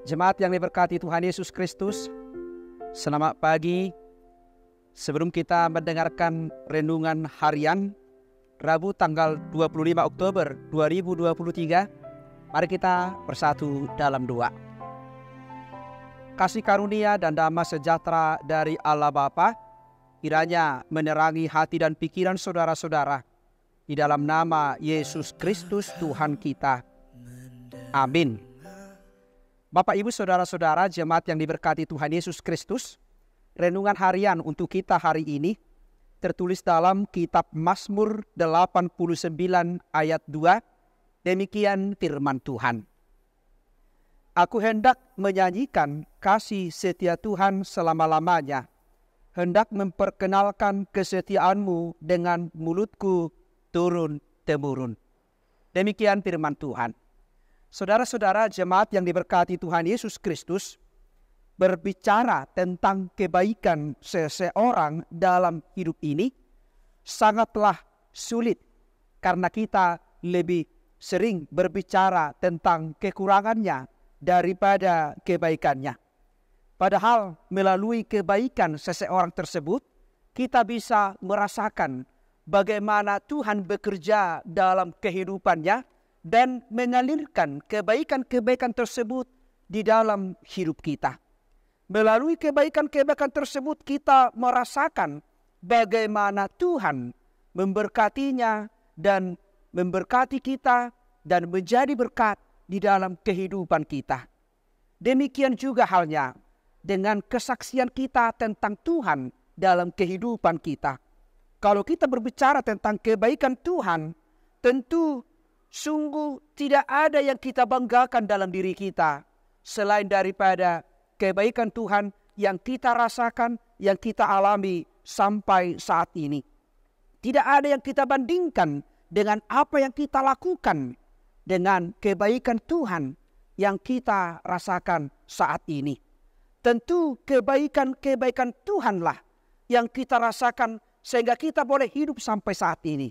Jemaat yang diberkati Tuhan Yesus Kristus, selamat pagi. Sebelum kita mendengarkan renungan harian Rabu tanggal 25 Oktober 2023, mari kita bersatu dalam doa. Kasih karunia dan damai sejahtera dari Allah Bapa kiranya menerangi hati dan pikiran saudara-saudara di dalam nama Yesus Kristus Tuhan kita. Amin. Bapak, Ibu, Saudara-saudara, jemaat yang diberkati Tuhan Yesus Kristus, renungan harian untuk kita hari ini tertulis dalam kitab Mazmur 89 ayat 2, demikian firman Tuhan. Aku hendak menyanyikan kasih setia Tuhan selama-lamanya, hendak memperkenalkan kesetiaan-Mu dengan mulutku turun-temurun. Demikian firman Tuhan. Saudara-saudara jemaat yang diberkati Tuhan Yesus Kristus, berbicara tentang kebaikan seseorang dalam hidup ini sangatlah sulit karena kita lebih sering berbicara tentang kekurangannya daripada kebaikannya. Padahal melalui kebaikan seseorang tersebut, kita bisa merasakan bagaimana Tuhan bekerja dalam kehidupannya dan mengalirkan kebaikan-kebaikan tersebut di dalam hidup kita. Melalui kebaikan-kebaikan tersebut kita merasakan bagaimana Tuhan memberkatinya dan memberkati kita dan menjadi berkat di dalam kehidupan kita. Demikian juga halnya dengan kesaksian kita tentang Tuhan dalam kehidupan kita. Kalau kita berbicara tentang kebaikan Tuhan, tentu sungguh tidak ada yang kita banggakan dalam diri kita selain daripada kebaikan Tuhan yang kita rasakan, yang kita alami sampai saat ini. Tidak ada yang kita bandingkan dengan apa yang kita lakukan dengan kebaikan Tuhan yang kita rasakan saat ini. Tentu kebaikan-kebaikan Tuhanlah yang kita rasakan sehingga kita boleh hidup sampai saat ini.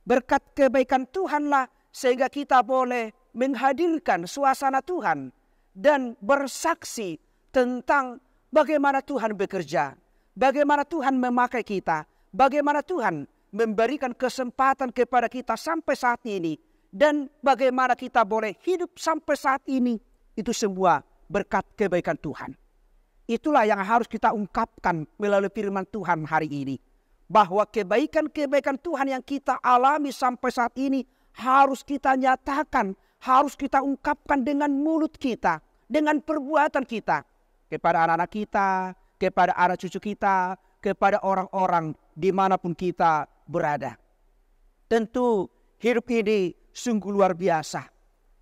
Berkat kebaikan Tuhanlah sehingga kita boleh menghadirkan suasana Tuhan dan bersaksi tentang bagaimana Tuhan bekerja, bagaimana Tuhan memakai kita, bagaimana Tuhan memberikan kesempatan kepada kita sampai saat ini, dan bagaimana kita boleh hidup sampai saat ini. Itu semua berkat kebaikan Tuhan. Itulah yang harus kita ungkapkan melalui firman Tuhan hari ini, bahwa kebaikan-kebaikan Tuhan yang kita alami sampai saat ini harus kita nyatakan, harus kita ungkapkan dengan mulut kita, dengan perbuatan kita, kepada anak-anak kita, kepada anak cucu kita, kepada orang-orang dimanapun kita berada. Tentu hidup ini sungguh luar biasa.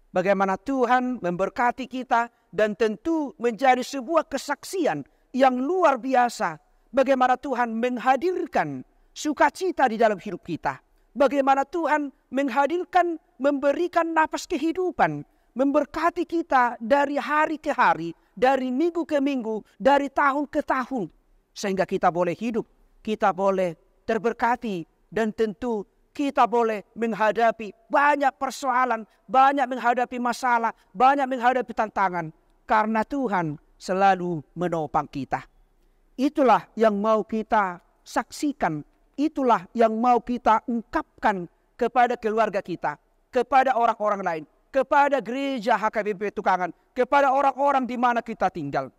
Bagaimana Tuhan memberkati kita dan tentu menjadi sebuah kesaksian yang luar biasa. Bagaimana Tuhan menghadirkan sukacita di dalam hidup kita. Bagaimana Tuhan menghadirkan, memberikan napas kehidupan, memberkati kita dari hari ke hari, dari minggu ke minggu, dari tahun ke tahun. Sehingga kita boleh hidup, kita boleh terberkati, dan tentu kita boleh menghadapi banyak persoalan, banyak menghadapi masalah, banyak menghadapi tantangan. Karena Tuhan selalu menopang kita. Itulah yang mau kita saksikan. Itulah yang mau kita ungkapkan kepada keluarga kita, kepada orang-orang lain, kepada gereja HKBP Tukangan, kepada orang-orang di mana kita tinggal.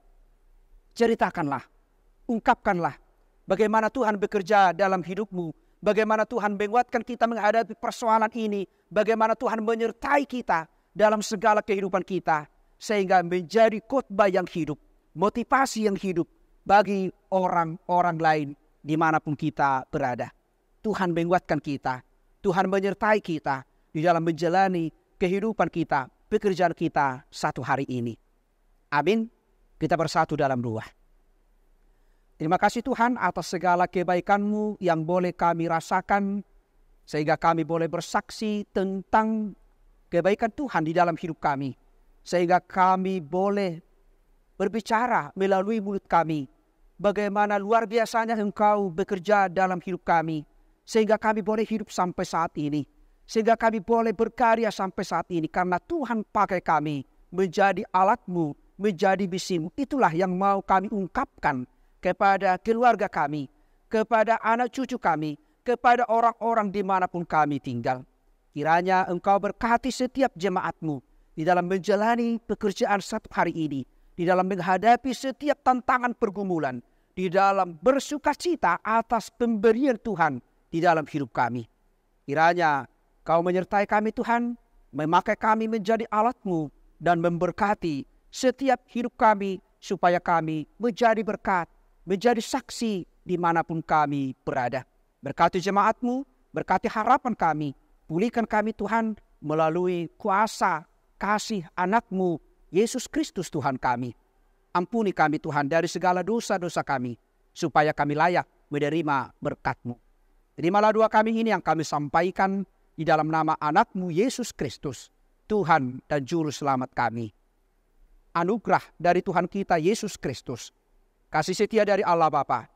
Ceritakanlah, ungkapkanlah bagaimana Tuhan bekerja dalam hidupmu, bagaimana Tuhan menguatkan kita menghadapi persoalan ini, bagaimana Tuhan menyertai kita dalam segala kehidupan kita, sehingga menjadi khotbah yang hidup, motivasi yang hidup bagi orang-orang lain dimanapun kita berada. Tuhan menguatkan kita, Tuhan menyertai kita di dalam menjalani kehidupan kita, pekerjaan kita satu hari ini. Amin. Kita bersatu dalam doa. Terima kasih Tuhan atas segala kebaikan-Mu yang boleh kami rasakan, sehingga kami boleh bersaksi tentang kebaikan Tuhan di dalam hidup kami, sehingga kami boleh berbicara melalui mulut kami bagaimana luar biasanya Engkau bekerja dalam hidup kami, sehingga kami boleh hidup sampai saat ini, sehingga kami boleh berkarya sampai saat ini, karena Tuhan pakai kami menjadi alat-Mu menjadi bisimu. Itulah yang mau kami ungkapkan kepada keluarga kami, kepada anak cucu kami, kepada orang-orang dimanapun kami tinggal. Kiranya Engkau berkati setiap jemaat-Mu di dalam menjalani pekerjaan satu hari ini, di dalam menghadapi setiap tantangan pergumulan, di dalam bersuka cita atas pemberian Tuhan di dalam hidup kami. Kiranya Kau menyertai kami Tuhan, memakai kami menjadi alat-Mu dan memberkati setiap hidup kami supaya kami menjadi berkat, menjadi saksi dimanapun kami berada. Berkati jemaat-Mu, berkati harapan kami, pulihkan kami Tuhan melalui kuasa kasih anak-Mu, Yesus Kristus Tuhan kami. Ampuni kami Tuhan dari segala dosa-dosa kami, supaya kami layak menerima berkat-Mu. Terimalah doa kami ini yang kami sampaikan di dalam nama anak-Mu Yesus Kristus, Tuhan dan Juru Selamat kami. Anugerah dari Tuhan kita Yesus Kristus, kasih setia dari Allah Bapa,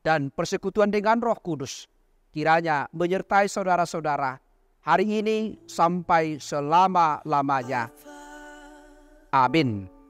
dan persekutuan dengan Roh Kudus, kiranya menyertai saudara-saudara hari ini sampai selama-lamanya. Amin.